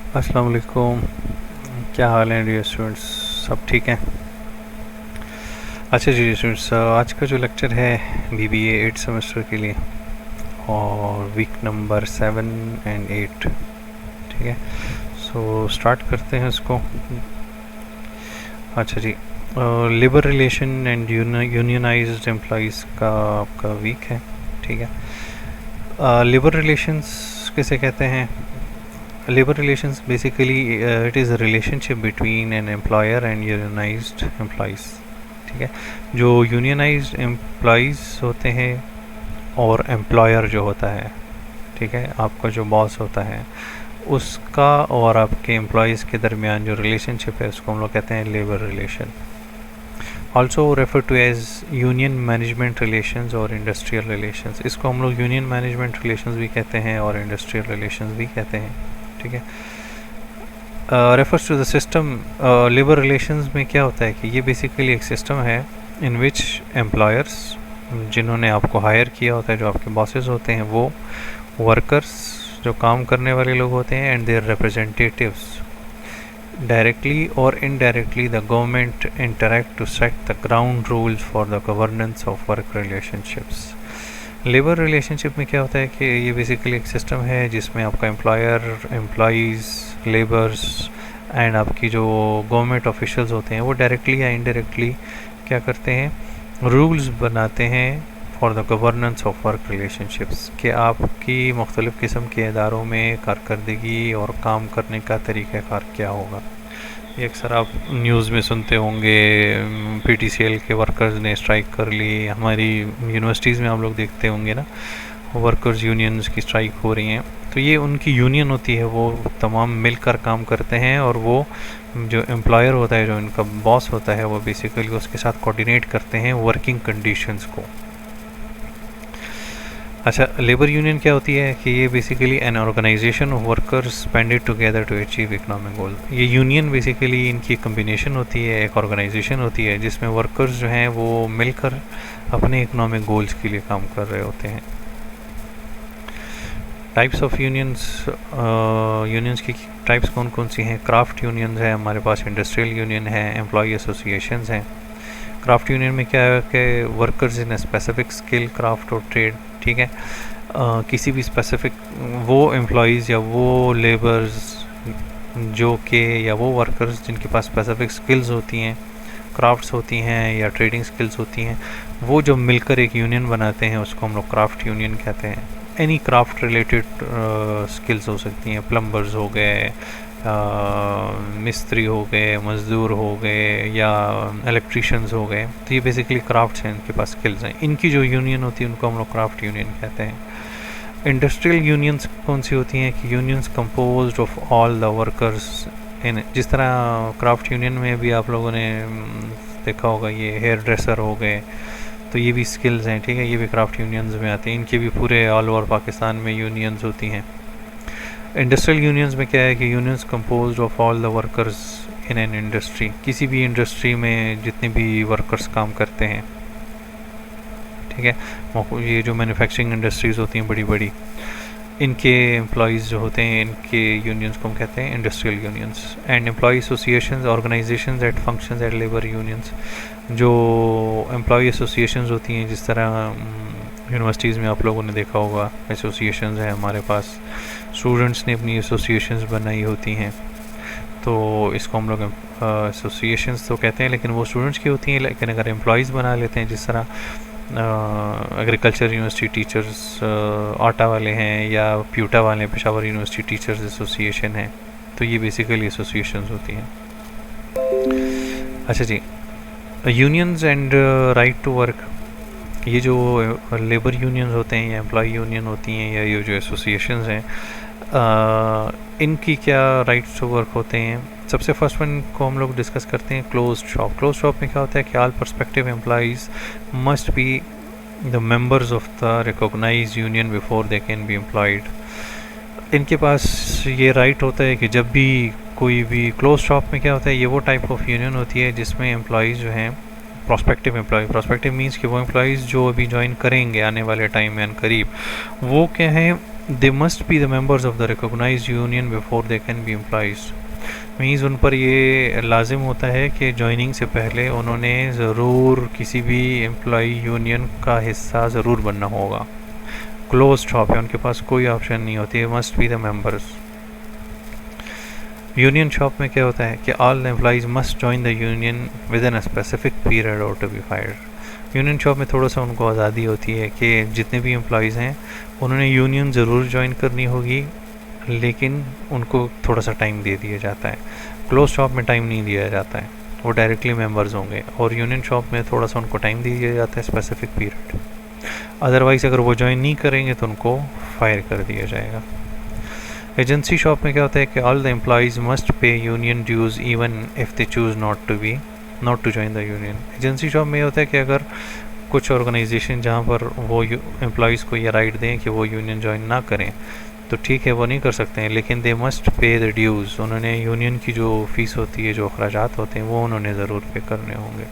अस्सलाम वालेकुम। क्या हाल है डियर स्टूडेंट्स? सब ठीक हैं? अच्छा जी स्टूडेंट्स, आज का जो लेक्चर है बीबीए 8 सेमेस्टर के लिए और वीक नंबर 7 एंड 8। ठीक है, सो स्टार्ट करते हैं इसको। अच्छा जी, labour relation and unionized employees का आपका वीक है। ठीक है, लेबर रिलेशंस किसे कहते हैं? Labor relations basically it is a relationship between an employer and unionized employees। ठीक है, जो unionized employees होते हैं और employer जो होता है, ठीक है, आपका जो बॉस होता है उसका और आपके एम्प्लॉयज़ के दरमियान जो रिलेशनशिप है उसको हम लोग कहते हैं labour relation. Also refer to as union management relations और इंडस्ट्रियल रिलेशंस। इसको हम लोग यूनियन मैनेजमेंट रिलेशंस भी कहते हैं और इंडस्ट्रियल रिलेशंस भी कहते हैं। ठीक है, refers to the system. Labour relations में क्या होता है कि ये बेसिकली एक सिस्टम है इन विच एम्प्लॉयर्स जिन्होंने आपको हायर किया होता है, जो आपके बॉसेस होते हैं, वो वर्कर्स जो काम करने वाले लोग होते हैं and their representatives directly or indirectly the government interact to set the ground rules for the governance of work relationships। Labour relationship में क्या होता है कि ये बेसिकली एक सिस्टम है जिसमें आपका एम्प्लॉयर, एम्प्लॉयज़, लेबर्स एंड आपकी जो गवर्नमेंट ऑफिशियल्स होते हैं वो डायरेक्टली या इनडायरेक्टली क्या करते हैं, रूल्स बनाते हैं for the governance of work relationships, कि आपकी मुख्तलिफ़ किस्म के इदारों में कारकर्दगी और काम करने का तरीक़ाकार क्या होगा। ये अक्सर आप न्यूज़ में सुनते होंगे, पीटीसीएल के वर्कर्स ने स्ट्राइक कर ली। हमारी यूनिवर्सिटीज़ में आप लोग देखते होंगे ना, वर्कर्स यूनियंस की स्ट्राइक हो रही हैं, तो ये उनकी यूनियन होती है, वो तमाम मिलकर काम करते हैं और वो जो एम्प्लॉयर होता है, जो इनका बॉस होता है, वो बेसिकली उसके साथ कोऑर्डिनेट करते हैं वर्किंग कंडीशंस को। अच्छा, लेबर यूनियन क्या होती है कि ये basically an organization of workers banded together to achieve economic goal. ये यूनियन बेसिकली इनकी कम्बिनेशन होती है, एक ऑर्गेनाइजेशन होती है जिसमें वर्कर्स जो हैं वो मिलकर अपने इकोनॉमिक गोल्स के लिए काम कर रहे होते हैं। टाइप्स ऑफ यूनियंस, यूनियंस की टाइप्स कौन कौन सी हैं? क्राफ्ट यूनियंस है हमारे पास, इंडस्ट्रियल यूनियन है, एम्प्लॉय एसोसिएशंस हैं। क्राफ्ट यूनियन में क्या है कि workers in specific skill, craft और ट्रेड, ठीक है, किसी भी स्पेसिफिक वो एम्प्लॉयज़ या वो लेबर्स जो के या वो वर्कर्स जिनके पास स्पेसिफिक स्किल्स होती हैं, क्राफ्ट्स होती हैं या ट्रेडिंग स्किल्स होती हैं, वो जो मिलकर एक यूनियन बनाते हैं उसको हम लोग क्राफ्ट यूनियन कहते हैं। एनी क्राफ्ट रिलेटेड स्किल्स हो सकती हैं, प्लम्बर्स हो गए, मिस्त्री हो गए, मज़दूर हो गए या इलेक्ट्रीशियंस हो गए, तो ये बेसिकली क्राफ्ट्स हैं, इनके पास स्किल्स हैं। इनकी जो यूनियन होती है उनको हम लोग क्राफ्ट यूनियन कहते हैं। इंडस्ट्रियल यूनियंस कौन सी होती हैं कि unions composed of all the workers in, जिस तरह क्राफ्ट यूनियन में भी आप लोगों ने देखा होगा, ये हेयर ड्रेसर हो गए, तो ये भी स्किल्स हैं, ठीक है, ये भी क्राफ्ट यूनियंस में आते हैं। इनके भी पूरे ऑल ओवर पाकिस्तान में यूनियंस होती हैं। इंडस्ट्रियल यूनियंस में क्या है कि unions composed of all the workers in an industry, किसी भी इंडस्ट्री में जितने भी वर्कर्स काम करते हैं, ठीक है, ये जो मैन्युफैक्चरिंग इंडस्ट्रीज़ होती हैं बड़ी बड़ी, इनके एम्प्लॉयज़ जो होते हैं, इनके यूनियंस को हम कहते हैं industrial unions. And employ associations, organisations that functions at labour unions, जो एम्प्लॉय एसोसिएशंस होती हैं, जिस तरह यूनिवर्सिटीज़ में आप लोगों ने देखा होगा एसोसिएशंस हैं हमारे पास, स्टूडेंट्स ने अपनी एसोसिएशंस बनाई होती हैं, तो इसको हम लोग एसोसिएशंस तो कहते हैं, लेकिन वो स्टूडेंट्स की होती हैं। लेकिन अगर एम्प्लॉयज़ बना लेते हैं, जिस तरह एग्रीकल्चर यूनिवर्सिटी टीचर्स आटा वाले हैं या प्यूटा वाले हैं, पेशावर यूनिवर्सिटी टीचर्स एसोसिएशन है, तो ये बेसिकली एसोसिएशंस होती हैं। अच्छा जी, unions and right to work, ये जो लेबर यूनियंस होते हैं या एम्प्लॉय यूनियन होती हैं या ये जो एसोसिएशंस हैं, इनकी क्या राइट्स टू वर्क होते हैं? सबसे फर्स्ट वन को हम लोग डिस्कस करते हैं क्लोज्ड शॉप। क्लोज्ड शॉप में क्या होता है कि all perspective employees must be the members of the recognised union before they can be employed. इनके पास ये राइट होता है कि जब भी कोई भी क्लोज शॉप में क्या होता है, ये वो टाइप ऑफ यूनियन होती है जिसमें एम्प्लॉयज़ जो हैं, प्रोस्पेक्टिव एम्प्लॉय, प्रोस्पेक्टिव मीन्स कि वो एम्प्लॉयज़ जो अभी ज्वाइन करेंगे आने वाले टाइम में करीब, वो क्या है they must be the members of the recognised union before they can be employees. Means उन पर ये लाजिम होता है कि जॉइनिंग से पहले उन्होंने ज़रूर किसी भी एम्प्लॉई यूनियन का हिस्सा ज़रूर बनना होगा। क्लोज शॉप है, उनके पास कोई ऑप्शन नहीं होती है, must be the members. Union shop में क्या होता है कि all the employees must join the union within a specific period और to be fired. Union shop में थोड़ा सा उनको आज़ादी होती है कि जितने भी एम्प्लॉइज़ हैं उन्होंने यूनियन ज़रूर ज्वाइन करनी होगी, लेकिन उनको थोड़ा सा टाइम दे दिया जाता है। क्लोज शॉप में टाइम नहीं दिया जाता है, वो डायरेक्टली मेंबर्स होंगे, और यूनियन शॉप में थोड़ा सा उनको टाइम दिया जाता है, स्पेसिफिक पीरियड। अदरवाइज़ अगर वो ज्वाइन नहीं करेंगे तो उनको फायर कर दिया जाएगा। एजेंसी शॉप में क्या होता है कि all the employees must pay union dues even if they choose not to join the union. Agency shop में होता है कि अगर कुछ ऑर्गेनाइजेशन जहाँ पर वो एम्प्लॉइज़ को ये राइट दें कि वो यूनियन ज्वाइन ना करें तो ठीक है, वो नहीं कर सकते हैं, लेकिन दे मस्ट पे द ड्यूज़। उन्होंने यूनियन की जो फ़ीस होती है, जो अखराजात होते हैं, वो उन्होंने ज़रूर पे करने होंगे।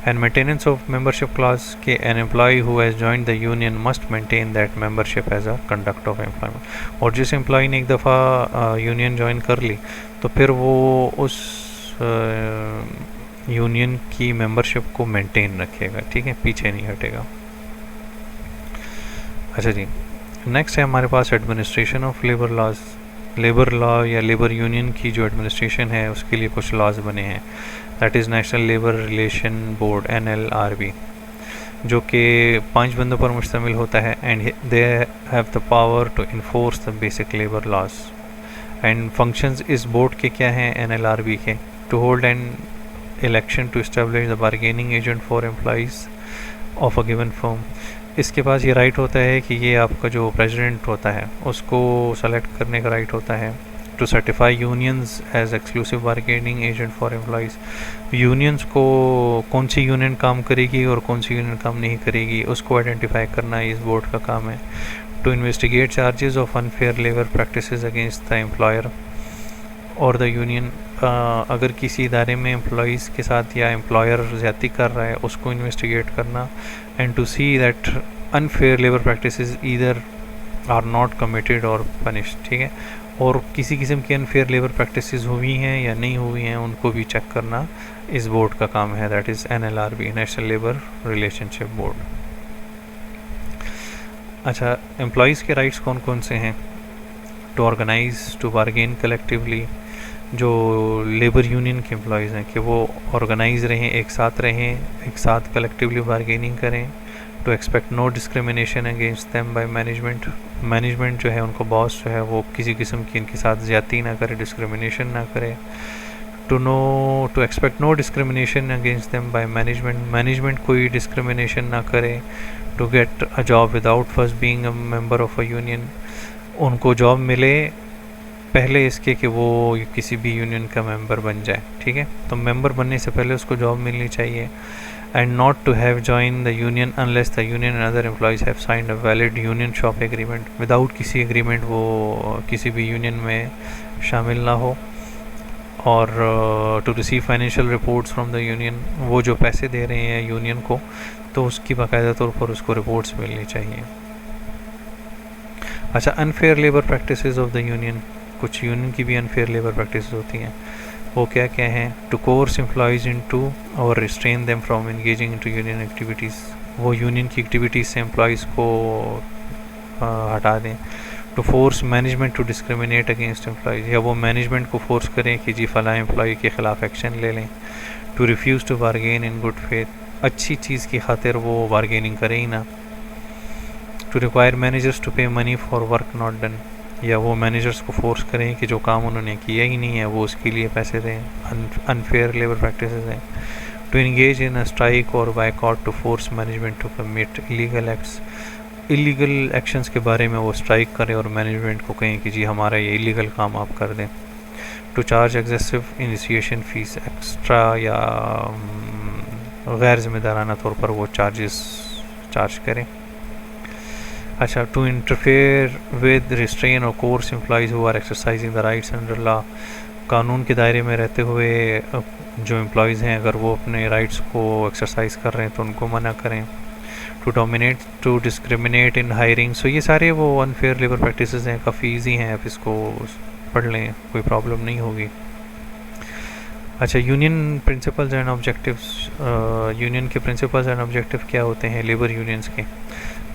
And maintenance of membership clause के an employee who has joined the union must maintain that membership as a conduct of employment. और जिस एम्प्लॉय ने एक दफ़ा यूनियन ज्वाइन कर ली तो फिर वो उस यूनियन की मेंबरशिप को मेंटेन रखेगा, ठीक है, पीछे नहीं हटेगा। अच्छा जी, नेक्स्ट है हमारे पास administration of labour laws. Labour law या लेबर यूनियन की जो एडमिनिस्ट्रेशन है उसके लिए कुछ लॉज बने हैं, that is national labour relation board NLRB, जो कि 5 बंदों पर मुश्तमिल होता है। And they have the power to enforce the basic labour laws. And functions इस बोर्ड के क्या हैं NLRB के? To hold an election to establish the bargaining agent for employees of a given firm. इसके पास ये राइट होता है कि ये आपका जो प्रेसिडेंट होता है उसको सेलेक्ट करने का राइट होता है। To certify unions as exclusive bargaining agent for employees. Unions को कौन सी यूनियन काम करेगी और कौन सी यूनियन काम नहीं करेगी उसको आइडेंटिफाई करना इस बोर्ड का काम है। To investigate charges of unfair labour practices against the employer और द यूनियन। अगर किसी इदारे में एम्प्लॉइज़ के साथ या एम्प्लॉयर ज़्यादती कर रहा है उसको इन्वेस्टिगेट करना। And to see that unfair labour practices either are not committed और पनिश्ड, ठीक है। और किसी किस्म की अनफेयर लेबर प्रैक्टिसेस हुई हैं या नहीं हुई हैं उनको भी चेक करना इस बोर्ड का काम है, that is NLRB, national labour relationship board. अच्छा, एम्प्लॉइज़ के राइट्स कौन कौन से हैं? To organise, to bargain collectively. जो लेबर यूनियन के एम्प्लॉइज़ हैं कि वो ऑर्गेनाइज रहें, एक साथ कलेक्टिवली बारगेनिंग करें। To expect no discrimination against them by management. Management जो है उनको बॉस जो है वो किसी किस्म की इनके साथ ज़्यादती ना करे, डिस्क्रिमिनेशन ना करे। To expect no discrimination against them by management कोई डिस्क्रिमिनेशन ना करे। To get a job without first being a member of a union. उनको जॉब मिले पहले इसके कि वो किसी भी यूनियन का मेंबर बन जाए, ठीक है। तो मेंबर बनने से पहले उसको जॉब मिलनी चाहिए। And not to have join the union unless the union and other employees have signed a valid union shop agreement. Without किसी एग्रीमेंट वो किसी भी यूनियन में शामिल ना हो। और to receive financial reports from the union. वो जो पैसे दे रहे हैं यूनियन को तो उसकी बाकायदा तौर पर उसको रिपोर्ट्स मिलनी चाहिए। अच्छा, unfair labour practices of the union. कुछ यूनियन की भी अनफेयर लेबर प्रैक्टिस होती हैं, वो क्या क्या हैं? टू कोर्स एम्प्लॉइज इनटू और restrain them from engaging into union activities. वो यूनियन की एक्टिविटीज़ से एम्प्लॉइज़ को हटा दें। To force management to discriminate against employees, या वो मैनेजमेंट को फोर्स करें कि जी फला एम्प्लॉय के ख़िलाफ़ एक्शन ले लें। To refuse to bargain in good faith, अच्छी चीज़ की खातिर वो बारगेनिंग करें ही ना। To require managers to pay money for work not done, या वो मैनेजर्स को फोर्स करें कि जो काम उन्होंने किया ही नहीं है वो उसके लिए पैसे दें। अनफेयर लेबर प्रैक्टिसेस हैं। To engage in a strike और boycott to force management to commit illegal acts. Illegal actions के बारे में वो स्ट्राइक करें और मैनेजमेंट को कहें कि जी हमारा ये इलीगल काम आप कर दें। To charge excessive initiation fees, extra या गैर जिम्मेदाराना तौर पर वो चार्ज करें। अच्छा, टू इंटरफेयर विद रिस्ट्रेन और coerce employees who are exercising the rights under law. कानून के दायरे में रहते हुए जो एम्प्लॉइज़ हैं अगर वो अपने राइट्स को एक्सरसाइज कर रहे हैं तो उनको मना करें। To dominate, to discriminate in hiring. So ये सारे वो अनफेयर लेबर प्रैक्टिसेस हैं, काफ़ी ईजी हैं, आप इसको पढ़ लें, कोई प्रॉब्लम नहीं होगी। अच्छा, union principles and objectives. Union के प्रिंसिपल्स एंड ऑब्जेक्टिव क्या होते हैं लेबर यूनियंस के?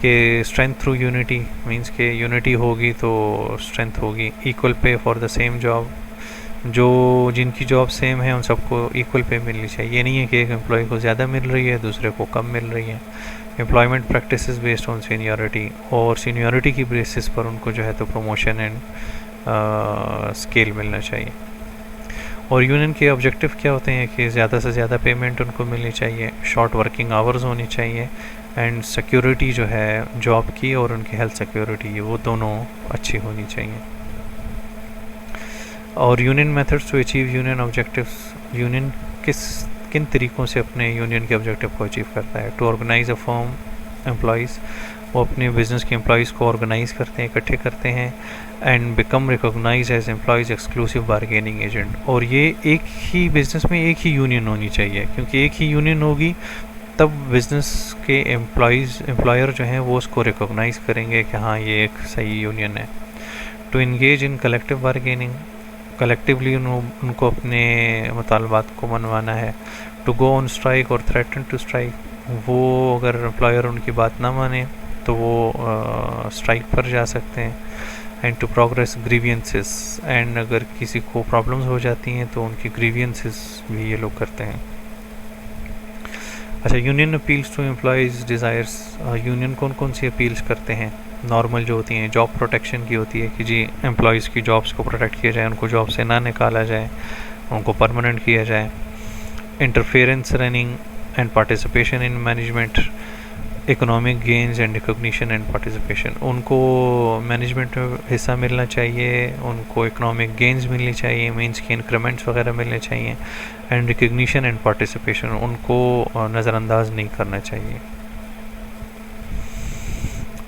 कि स्ट्रेंथ थ्रू यूनिटी, मींस के यूनिटी होगी तो स्ट्रेंथ होगी। Equal pay for the same job, जो जिनकी जॉब सेम है उन सबको इक्वल पे मिलनी चाहिए। ये नहीं है कि एक एम्प्लॉय को ज़्यादा मिल रही है दूसरे को कम मिल रही है। Employment practices based on seniority, और सीनियरिटी की बेसिस पर उनको जो है तो प्रमोशन एंड स्केल मिलना चाहिए। और यूनियन के ऑब्जेक्टिव क्या होते हैं कि ज़्यादा से ज़्यादा पेमेंट उनको मिलनी चाहिए, शॉर्ट वर्किंग आवर्स होनी चाहिए, एंड सिक्योरिटी जो है जॉब की और उनकी हेल्थ सिक्योरिटी, वो दोनों अच्छी होनी चाहिए। और union methods to achieve union objectives. Union किन तरीक़ों से अपने यूनियन के ऑब्जेक्टिव को अचीव करता है? To organise a firm employees, वो अपने बिज़नेस के एम्प्लॉयज़ को ऑर्गेनाइज़ करते हैं, इकट्ठे करते हैं। And become recognise as employees exclusive bargaining agent. और ये एक ही बिज़नेस में एक ही यूनियन होनी चाहिए, क्योंकि एक ही यूनियन होगी तब बिज़नेस के एम्प्लॉयर जो हैं वो उसको रिकॉग्नाइज़ करेंगे कि हाँ ये एक सही यूनियन है। To engage in collective bargaining, collectively उनको अपने मुतालबात को मनवाना है। टू गो ऑन स्ट्राइक और थ्रेटन टू स्ट्राइक, वो अगर एम्प्लॉयर उनकी बात ना माने तो वो स्ट्राइक पर जा सकते हैं। And to progress grievances, and अगर किसी को प्रॉब्लम्स हो जाती हैं तो उनकी ग्रीवियंसेस भी ये लोग करते हैं। अच्छा, union appeals to employees desires. Union कौन कौन सी अपील्स करते हैं? नॉर्मल जो होती हैं, जॉब प्रोटेक्शन की होती है कि जी एम्प्लॉयज़ की जॉब्स को प्रोटेक्ट किया जाए, उनको जॉब से ना निकाला जाए, उनको परमानेंट किया जाए। Interference running and participation in management, economic gains and recognition and participation, उनको मैनेजमेंट में हिस्सा मिलना चाहिए, उनको इकोनॉमिक गेन्स मिलनी चाहिए, मीन्स के इंक्रीमेंट्स वगैरह मिलने चाहिए। एंड रिकॉग्निशन एंड पार्टिसिपेशन, उनको नज़रअंदाज नहीं करना चाहिए।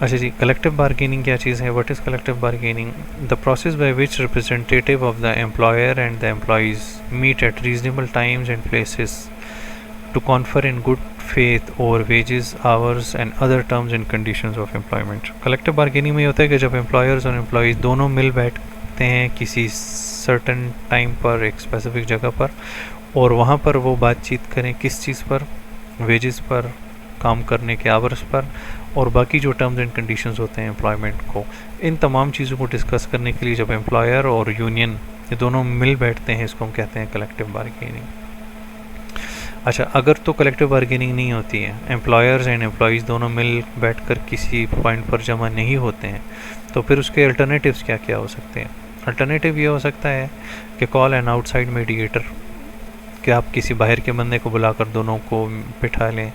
अच्छा जी, कलेक्टिव बारगेनिंग क्या चीज़ है? What is collective bargaining? The process by which representative of the employer and the employees meet at reasonable times and places to confer in good faith over wages, hours and other terms and conditions of employment। Collective bargaining में होता है कि जब employers और employees दोनों मिल बैठते हैं किसी सर्टन टाइम पर, एक स्पेसिफिक जगह पर, और वहाँ पर वो बातचीत करें किस चीज़ पर? वेजेस पर, काम करने के आवर्स पर, और बाकी जो टर्म्स एंड कंडीशंस होते हैं एम्प्लॉयमेंट को। इन तमाम चीज़ों को डिस्कस करने के लिए जब एम्प्लॉयर और यूनियन ये दोनों मिल बैठते हैं, इसको हम कहते हैं कलेक्टिव बार्गेनिंग। अच्छा, अगर तो कलेक्टिव बार्गेनिंग नहीं होती है, एम्प्लॉयर्स एंड एम्प्लॉयज़ दोनों मिल बैठकर किसी पॉइंट पर जमा नहीं होते हैं, तो फिर उसके अल्टरनेटिव्स क्या क्या हो सकते हैं? अल्टरनेटिव ये हो सकता है कि कॉल एन आउटसाइड मीडिएटर, कि आप किसी बाहर के बंदे को बुलाकर दोनों को बिठा लें,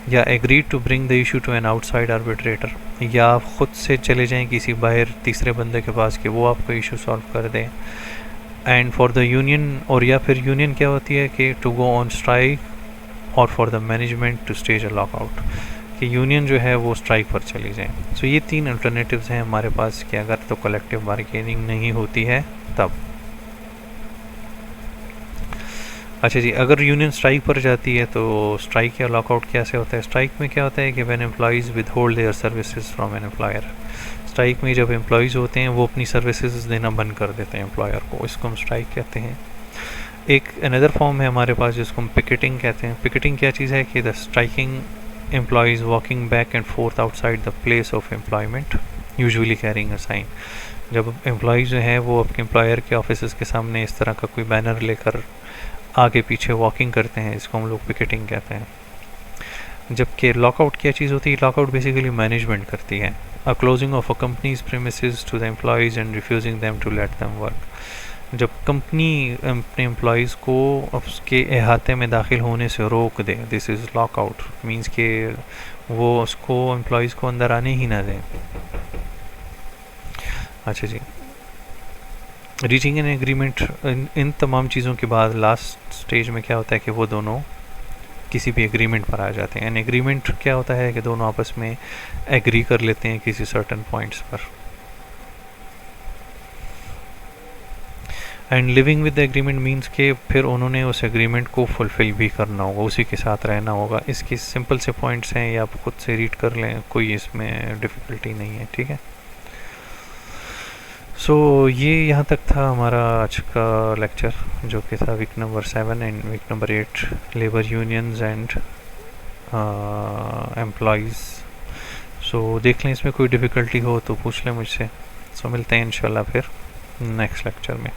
या agree to bring the issue to an outside arbitrator, या आप ख़ुद से चले जाएँ किसी बाहर तीसरे बंदे के पास कि वो आपको इशू सॉल्व कर दें। एंड फॉर द यूनियन, और या फिर यूनियन क्या होती है कि टू गो ऑन स्ट्राइक और for the management to stage a lockout, कि यूनियन जो है वो स्ट्राइक पर चली जाए। सो ये तीन अल्टरनेटिव्स हैं हमारे पास कि अगर तो कलेक्टिव बार्गेनिंग नहीं होती है तब। अच्छा जी, अगर यूनियन स्ट्राइक पर जाती है तो स्ट्राइक या लॉकआउट कैसे होता है? स्ट्राइक में क्या होता है कि when employees with hold their services from an employer, strike में जब एम्प्लॉयज़ होते हैं वो अपनी सर्विसेज देना बंद कर देते हैं एम्प्लॉयर को, इसको हम स्ट्राइक कहते हैं। एक अनदर फॉर्म है हमारे पास जिसको हम पिकेटिंग कहते हैं। पिकेटिंग क्या चीज़ है कि the striking employees walking back and forth outside the place of employment, usually carrying a sign. जब एम्प्लॉयज़ जो हैं वो अपने एम्प्लॉयर के ऑफिस के सामने इस तरह का कोई बैनर लेकर आगे पीछे वॉकिंग करते हैं, इसको हम लोग पिकेटिंग कहते हैं। जबकि लॉकआउट क्या चीज़ होती है? लॉकआउट बेसिकली मैनेजमेंट करती है। A closing of a company's premises to the employees and refusing them to let them work, जब कंपनी अपने एम्प्लॉयज़ को उसके अहाते में दाखिल होने से रोक दे, दिस इज़ लॉकआउट, मीन्स के वो उसको एम्प्लॉयज़ को अंदर आने ही ना दें। अच्छा जी, रीचिंग एन एग्रीमेंट, इन तमाम चीज़ों के बाद लास्ट स्टेज में क्या होता है कि वो दोनों किसी भी एग्रीमेंट पर आ जाते हैं। एन एग्रीमेंट क्या होता है कि दोनों आपस में एग्री कर लेते हैं किसी सर्टन पॉइंट्स पर। And living with the agreement means के फिर उन्होंने उस एग्रीमेंट को फुलफ़िल भी करना होगा, उसी के साथ रहना होगा। इसके सिंपल से पॉइंट्स हैं, या आप खुद से रीड कर लें, कोई इसमें डिफ़िकल्टी नहीं है, ठीक है। सो ये यहाँ तक था हमारा आज का लेक्चर, जो कि था week number 7 and week number 8, labour unions and employees. So देख लें, इसमें कोई डिफ़िकल्टी हो तो पूछ लें मुझसे। सो मिलते हैं इंशाल्लाह फिर नेक्स्ट लेक्चर में।